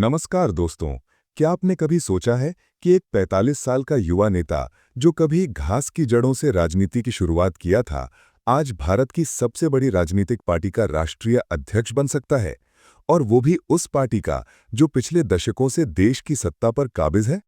नमस्कार दोस्तों। क्या आपने कभी सोचा है कि एक 45 साल का युवा नेता जो कभी घास की जड़ों से राजनीति की शुरुआत किया था, आज भारत की सबसे बड़ी राजनीतिक पार्टी का राष्ट्रीय अध्यक्ष बन सकता है, और वो भी उस पार्टी का जो पिछले दशकों से देश की सत्ता पर काबिज है।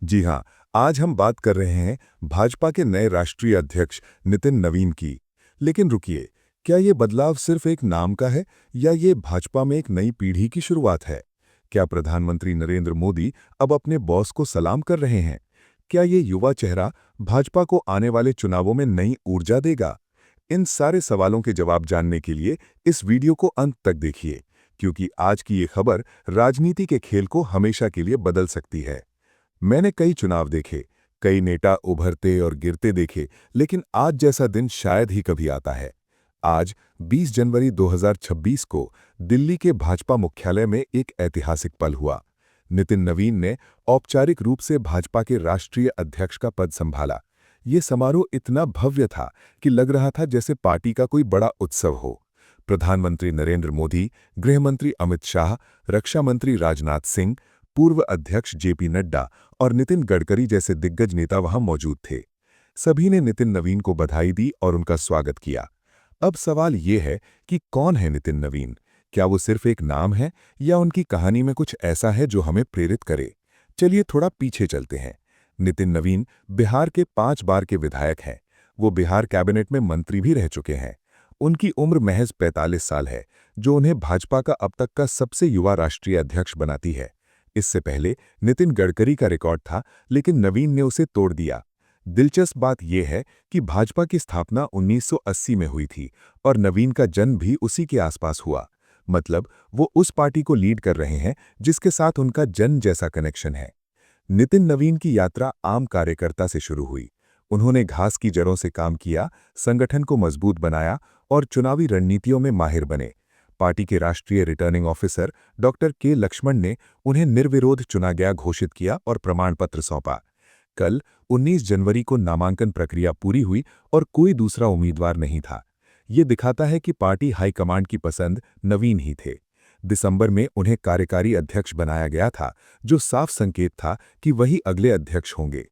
जी हां, आज हम बात कर रहे हैं भाजपा के नए राष्ट्रीय अध्यक्ष नितिन नवीन की। लेकिन रुकिए, क्या ये बदलाव सिर्फ एक नाम का है या ये भाजपा में एक नई पीढ़ी की शुरुआत है? क्या प्रधानमंत्री नरेंद्र मोदी अब अपने बॉस को सलाम कर रहे हैं? क्या ये युवा चेहरा भाजपा को आने वाले चुनावों में नई ऊर्जा देगा? इन सारे सवालों के जवाब जानने के लिए इस वीडियो को अंत तक देखिए, क्योंकि आज की ये खबर राजनीति के खेल को हमेशा के लिए बदल सकती है। मैंने कई चुनाव देखे, कई नेता उभरते और गिरते देखे, लेकिन आज जैसा दिन शायद ही कभी आता है। आज 20 जनवरी 2026 को दिल्ली के भाजपा मुख्यालय में एक ऐतिहासिक पल हुआ। नितिन नवीन ने औपचारिक रूप से भाजपा के राष्ट्रीय अध्यक्ष का पद संभाला। ये समारोह इतना भव्य था कि लग रहा था जैसे पार्टी का कोई बड़ा उत्सव हो। प्रधानमंत्री नरेंद्र मोदी, गृहमंत्री अमित शाह, रक्षा मंत्री राजनाथ सिंह, पूर्व अध्यक्ष जेपी नड्डा और नितिन गडकरी जैसे दिग्गज नेता वहां मौजूद थे। सभी ने नितिन नवीन को बधाई दी और उनका स्वागत किया। अब सवाल ये है कि कौन है नितिन नवीन? क्या वो सिर्फ एक नाम है या उनकी कहानी में कुछ ऐसा है जो हमें प्रेरित करे? चलिए थोड़ा पीछे चलते हैं। नितिन नवीन बिहार के 5 बार के विधायक हैं। वो बिहार कैबिनेट में मंत्री भी रह चुके हैं। उनकी उम्र महज 45 साल है, जो उन्हें भाजपा का अब तक का सबसे युवा राष्ट्रीय अध्यक्ष बनाती है। इससे पहले नितिन गडकरी का रिकॉर्ड था, लेकिन नवीन ने उसे तोड़ दिया। दिलचस्प बात यह है कि भाजपा की स्थापना 1980 में हुई थी और नवीन का जन्म भी उसी के आसपास हुआ। मतलब वो उस पार्टी को लीड कर रहे हैं जिसके साथ उनका जन्म जैसा कनेक्शन है। नितिन नवीन की यात्रा आम कार्यकर्ता से शुरू हुई। उन्होंने घास की जड़ों से काम किया, संगठन को मजबूत बनाया और चुनावी रणनीतियों में माहिर बने। पार्टी के राष्ट्रीय रिटर्निंग ऑफिसर डॉक्टर के लक्ष्मण ने उन्हें निर्विरोध चुना गया घोषित किया और प्रमाण पत्र सौंपा। कल 19 जनवरी को नामांकन प्रक्रिया पूरी हुई और कोई दूसरा उम्मीदवार नहीं था। ये दिखाता है कि पार्टी हाईकमांड की पसंद नवीन ही थे। दिसंबर में उन्हें कार्यकारी अध्यक्ष बनाया गया था, जो साफ संकेत था कि वही अगले अध्यक्ष होंगे।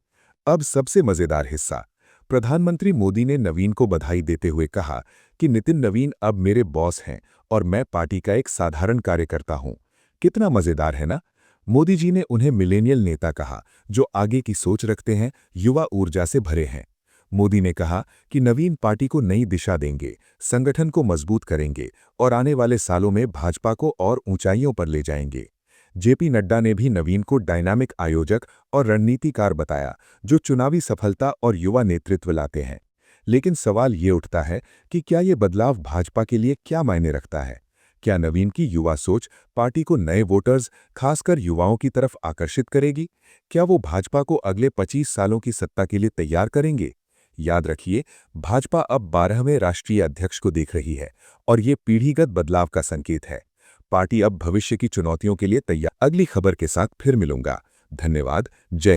अब सबसे मजेदार हिस्सा। प्रधानमंत्री मोदी ने नवीन को बधाई देते हुए कहा कि नितिन नवीन अब मेरे बॉस हैं और मैं पार्टी का एक साधारण कार्यकर्ता हूं। कितना मजेदार है ना? मोदी जी ने उन्हें मिलेनियल नेता कहा, जो आगे की सोच रखते हैं, युवा ऊर्जा से भरे हैं। मोदी ने कहा कि नवीन पार्टी को नई दिशा देंगे, संगठन को मजबूत करेंगे और आने वाले सालों में भाजपा को और ऊंचाइयों पर ले जाएंगे। जेपी नड्डा ने भी नवीन को डायनामिक आयोजक और रणनीतिकार बताया, जो चुनावी सफलता और युवा नेतृत्व लाते हैं। लेकिन सवाल ये उठता है कि क्या ये बदलाव भाजपा के लिए क्या मायने रखता है? क्या नवीन की युवा सोच पार्टी को नए वोटर्स, खासकर युवाओं की तरफ आकर्षित करेगी? क्या वो भाजपा को अगले 25 सालों की सत्ता के लिए तैयार करेंगे? याद रखिए, भाजपा अब 12वें राष्ट्रीय अध्यक्ष को देख रही है और ये पीढ़ीगत बदलाव का संकेत है। पार्टी अब भविष्य की चुनौतियों के लिए तैयार। अगली खबर के साथ फिर मिलूंगा। धन्यवाद। जय